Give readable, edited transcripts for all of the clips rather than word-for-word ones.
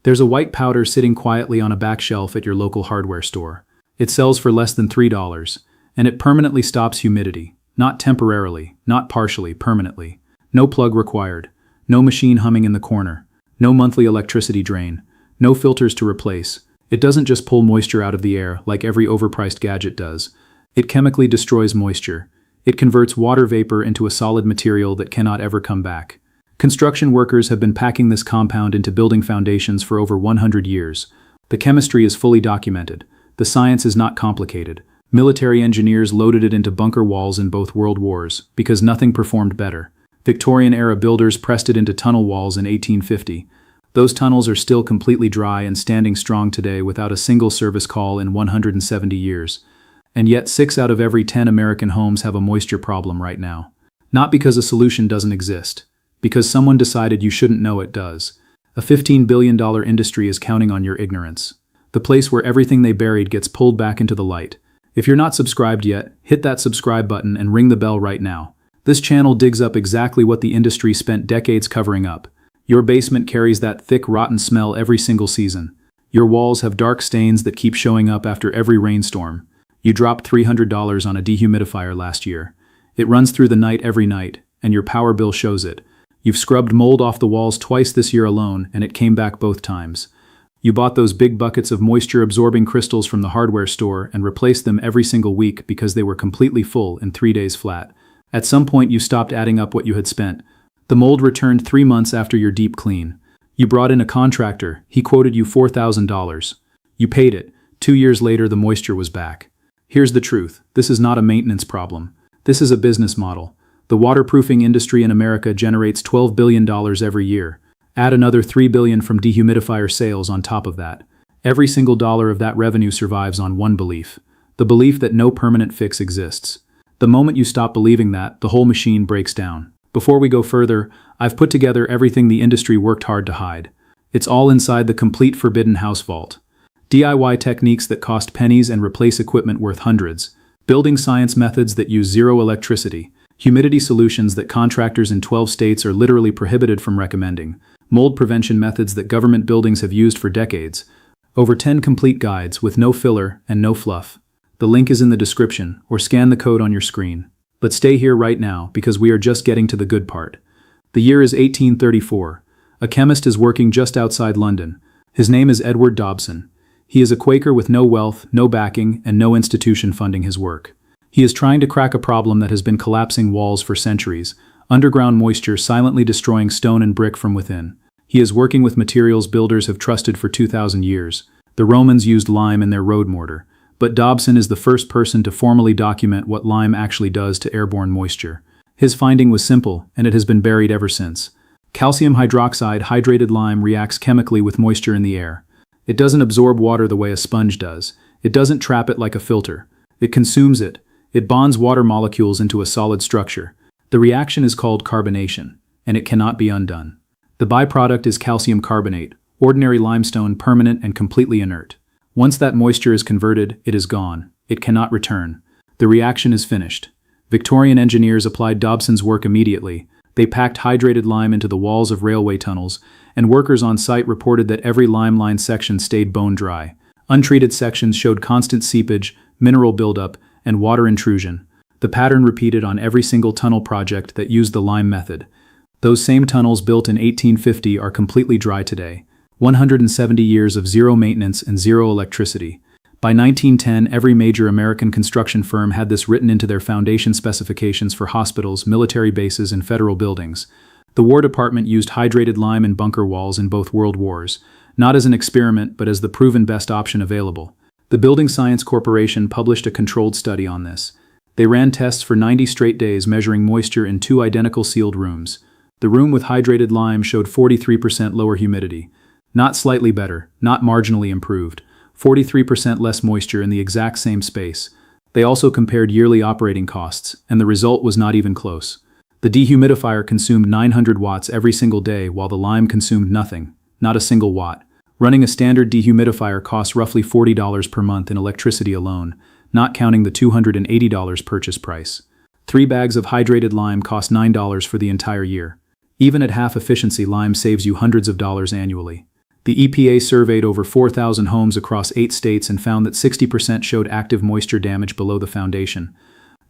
There's a white powder sitting quietly on a back shelf at your local hardware store. It sells for less than $3, and it permanently stops humidity. Not temporarily, not partially, permanently. No plug required. No machine humming in the corner. No monthly electricity drain. No filters to replace. It doesn't just pull moisture out of the air like every overpriced gadget does. It chemically destroys moisture. It converts water vapor into a solid material that cannot ever come back. Construction workers have been packing this compound into building foundations for over 100 years. The chemistry is fully documented. The science is not complicated. Military engineers loaded it into bunker walls in both world wars because nothing performed better. Victorian-era builders pressed it into tunnel walls in 1850. Those tunnels are still completely dry and standing strong today without a single service call in 170 years. And yet 6 out of every 10 American homes have a moisture problem right now. Not because a solution doesn't exist. Because someone decided you shouldn't know it does. A $15 billion industry is counting on your ignorance. The place where everything they buried gets pulled back into the light. If you're not subscribed yet, hit that subscribe button and ring the bell right now. This channel digs up exactly what the industry spent decades covering up. Your basement carries that thick, rotten smell every single season. Your walls have dark stains that keep showing up after every rainstorm. You dropped $300 on a dehumidifier last year. It runs through the night every night, and your power bill shows it. You've scrubbed mold off the walls twice this year alone, and it came back both times. You bought those big buckets of moisture-absorbing crystals from the hardware store and replaced them every single week because they were completely full in 3 days flat. At some point you stopped adding up what you had spent. The mold returned 3 months after your deep clean. You brought in a contractor. He quoted you $4,000. You paid it. 2 years later the moisture was back. Here's the truth. This is not a maintenance problem. This is a business model. The waterproofing industry in America generates $12 billion every year. Add another $3 billion from dehumidifier sales on top of that. Every single dollar of that revenue survives on one belief. The belief that no permanent fix exists. The moment you stop believing that, the whole machine breaks down. Before we go further, I've put together everything the industry worked hard to hide. It's all inside the complete forbidden house vault. DIY techniques that cost pennies and replace equipment worth hundreds. Building science methods that use zero electricity. Humidity solutions that contractors in 12 states are literally prohibited from recommending. Mold prevention methods that government buildings have used for decades. Over 10 complete guides with no filler and no fluff. The link is in the description, or scan the code on your screen. But stay here right now because we are just getting to the good part. The year is 1834. A chemist is working just outside London. His name is Edward Dobson. He is a Quaker with no wealth, no backing, and no institution funding his work. He is trying to crack a problem that has been collapsing walls for centuries, underground moisture silently destroying stone and brick from within. He is working with materials builders have trusted for 2,000 years. The Romans used lime in their road mortar, but Dobson is the first person to formally document what lime actually does to airborne moisture. His finding was simple, and it has been buried ever since. Calcium hydroxide hydrated lime reacts chemically with moisture in the air. It doesn't absorb water the way a sponge does. It doesn't trap it like a filter. It consumes it. It bonds water molecules into a solid structure. The reaction is called carbonation, and it cannot be undone. The byproduct is calcium carbonate, ordinary limestone, permanent and completely inert. Once that moisture is converted, it is gone. It cannot return. The reaction is finished. Victorian engineers applied Dobson's work immediately. They packed hydrated lime into the walls of railway tunnels, and workers on site reported that every lime-lined section stayed bone dry. Untreated sections showed constant seepage, mineral buildup, and water intrusion. The pattern repeated on every single tunnel project that used the lime method. Those same tunnels built in 1850 are completely dry today. 170 years of zero maintenance and zero electricity. By 1910, every major American construction firm had this written into their foundation specifications for hospitals, military bases, and federal buildings. The War Department used hydrated lime in bunker walls in both world wars, not as an experiment but as the proven best option available. The Building Science Corporation published a controlled study on this. They ran tests for 90 straight days measuring moisture in 2 identical sealed rooms. The room with hydrated lime showed 43% lower humidity. Not slightly better, not marginally improved. 43% less moisture in the exact same space. They also compared yearly operating costs, and the result was not even close. The dehumidifier consumed 900 watts every single day while the lime consumed nothing, not a single watt. Running a standard dehumidifier costs roughly $40 per month in electricity alone, not counting the $280 purchase price. 3 bags of hydrated lime cost $9 for the entire year. Even at half efficiency, lime saves you hundreds of dollars annually. The EPA surveyed over 4,000 homes across 8 states and found that 60% showed active moisture damage below the foundation.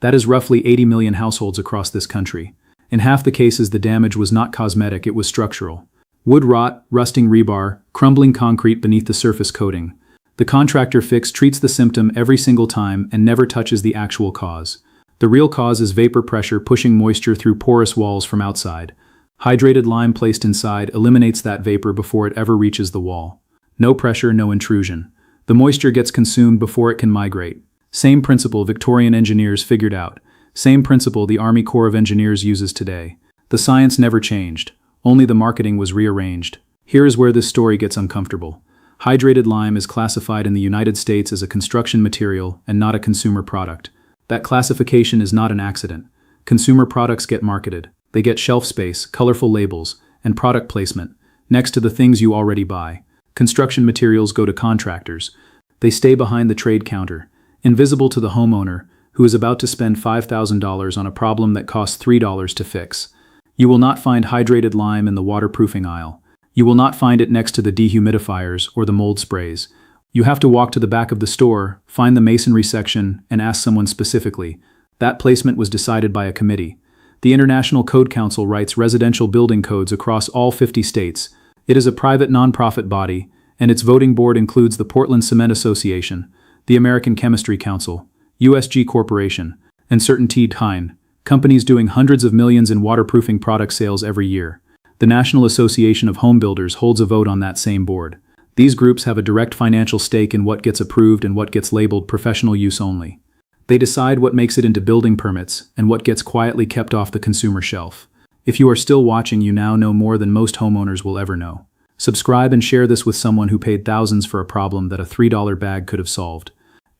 That is roughly 80 million households across this country. In half the cases, the damage was not cosmetic, it was structural. Wood rot, rusting rebar, crumbling concrete beneath the surface coating. The contractor fix treats the symptom every single time and never touches the actual cause. The real cause is vapor pressure pushing moisture through porous walls from outside. Hydrated lime placed inside eliminates that vapor before it ever reaches the wall. No pressure, no intrusion. The moisture gets consumed before it can migrate. Same principle Victorian engineers figured out. Same principle the Army Corps of Engineers uses today. The science never changed. Only the marketing was rearranged. Here is where this story gets uncomfortable. Hydrated lime is classified in the United States as a construction material and not a consumer product. That classification is not an accident. Consumer products get marketed. They get shelf space, colorful labels, and product placement, next to the things you already buy. Construction materials go to contractors. They stay behind the trade counter, invisible to the homeowner, who is about to spend $5,000 on a problem that costs $3 to fix. You will not find hydrated lime in the waterproofing aisle. You will not find it next to the dehumidifiers or the mold sprays. You have to walk to the back of the store, find the masonry section, and ask someone specifically. That placement was decided by a committee. The International Code Council writes residential building codes across all 50 states. It is a private nonprofit body, and its voting board includes the Portland Cement Association, the American Chemistry Council, USG Corporation, and CertainTeed Hein, companies doing hundreds of millions in waterproofing product sales every year. The National Association of Home Builders holds a vote on that same board. These groups have a direct financial stake in what gets approved and what gets labeled professional use only. They decide what makes it into building permits and what gets quietly kept off the consumer shelf. If you are still watching, you now know more than most homeowners will ever know. Subscribe and share this with someone who paid thousands for a problem that a $3 bag could have solved.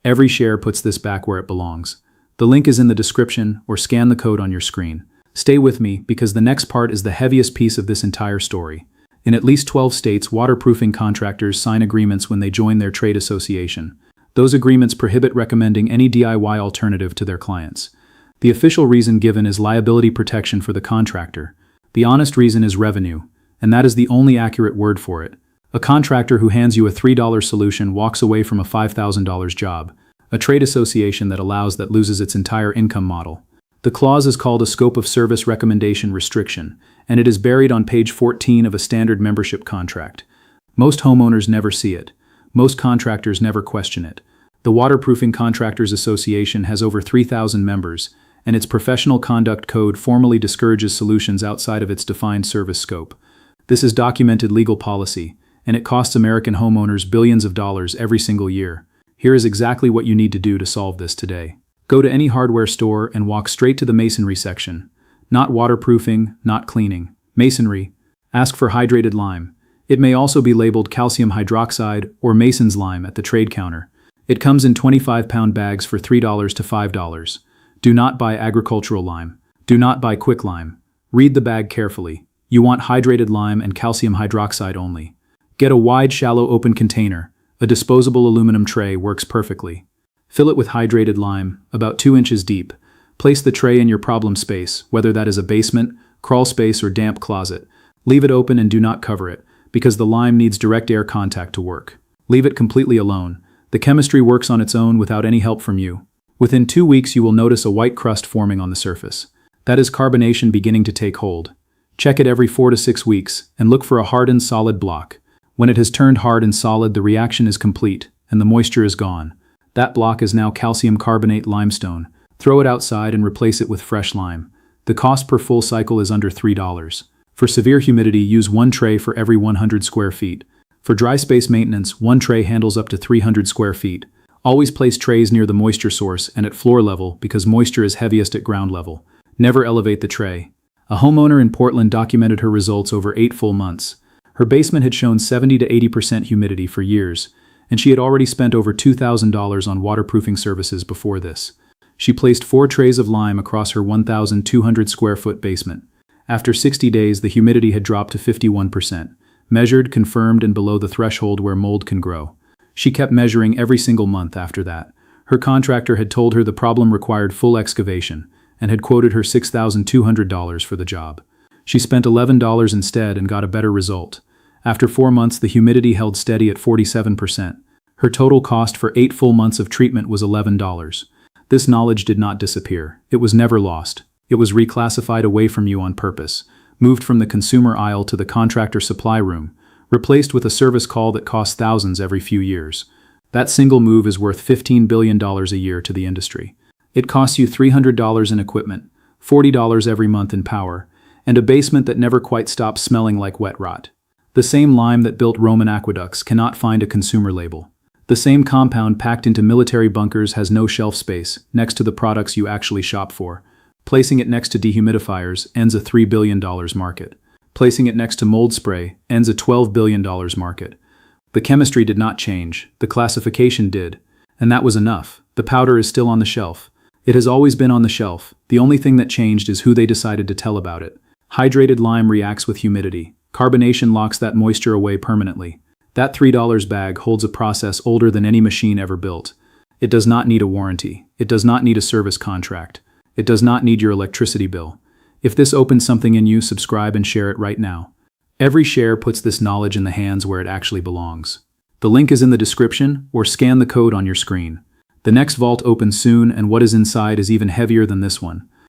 Every share puts this back where it belongs. The link is in the description or scan the code on your screen. Stay with me because the next part is the heaviest piece of this entire story. In at least 12 states, waterproofing contractors sign agreements when they join their trade association. Those agreements prohibit recommending any DIY alternative to their clients. The official reason given is liability protection for the contractor. The honest reason is revenue, and that is the only accurate word for it. A contractor who hands you a $3 solution walks away from a $5,000 job. A trade association that allows that loses its entire income model. The clause is called a scope of service recommendation restriction, and it is buried on page 14 of a standard membership contract. Most homeowners never see it. Most contractors never question it. The Waterproofing Contractors Association has over 3,000 members, and its professional conduct code formally discourages solutions outside of its defined service scope. This is documented legal policy, and it costs American homeowners billions of dollars every single year. Here is exactly what you need to do to solve this today. Go to any hardware store and walk straight to the masonry section. Not waterproofing, not cleaning. Masonry. Ask for hydrated lime. It may also be labeled calcium hydroxide or mason's lime at the trade counter. It comes in 25-pound bags for $3 to $5. Do not buy agricultural lime. Do not buy quick lime. Read the bag carefully. You want hydrated lime and calcium hydroxide only. Get a wide, shallow, open container. A disposable aluminum tray works perfectly. Fill it with hydrated lime, about 2 inches deep. Place the tray in your problem space, whether that is a basement, crawl space, or damp closet. Leave it open and do not cover it, because the lime needs direct air contact to work. Leave it completely alone. The chemistry works on its own without any help from you. Within 2 weeks you will notice a white crust forming on the surface. That is carbonation beginning to take hold. Check it every 4 to 6 weeks, and look for a hardened solid block. When it has turned hard and solid, the reaction is complete, and the moisture is gone. That block is now calcium carbonate limestone. Throw it outside and replace it with fresh lime. The cost per full cycle is under $3. For severe humidity, use 1 tray for every 100 square feet. For dry space maintenance, 1 tray handles up to 300 square feet. Always place trays near the moisture source and at floor level because moisture is heaviest at ground level. Never elevate the tray. A homeowner in Portland documented her results over 8 full months. Her basement had shown 70 to 80% humidity for years, and she had already spent over $2,000 on waterproofing services before this. She placed 4 trays of lime across her 1,200 square foot basement. After 60 days, the humidity had dropped to 51%, measured, confirmed, and below the threshold where mold can grow. She kept measuring every single month after that. Her contractor had told her the problem required full excavation, and had quoted her $6,200 for the job. She spent $11 instead and got a better result. After 4 months, the humidity held steady at 47%. Her total cost for 8 full months of treatment was $11. This knowledge did not disappear. It was never lost. It was reclassified away from you on purpose, moved from the consumer aisle to the contractor supply room, replaced with a service call that costs thousands every few years. That single move is worth $15 billion a year to the industry. It costs you $300 in equipment, $40 every month in power, and a basement that never quite stops smelling like wet rot. The same lime that built Roman aqueducts cannot find a consumer label. The same compound packed into military bunkers has no shelf space next to the products you actually shop for. Placing it next to dehumidifiers ends a $3 billion market. Placing it next to mold spray ends a $12 billion market. The chemistry did not change, the classification did, and that was enough. The powder is still on the shelf. It has always been on the shelf. The only thing that changed is who they decided to tell about it. Hydrated lime reacts with humidity. Carbonation locks that moisture away permanently. That $3 bag holds a process older than any machine ever built. It does not need a warranty. It does not need a service contract. It does not need your electricity bill. If this opens something in you, subscribe and share it right now. Every share puts this knowledge in the hands where it actually belongs. The link is in the description, or scan the code on your screen. The next vault opens soon, and what is inside is even heavier than this one.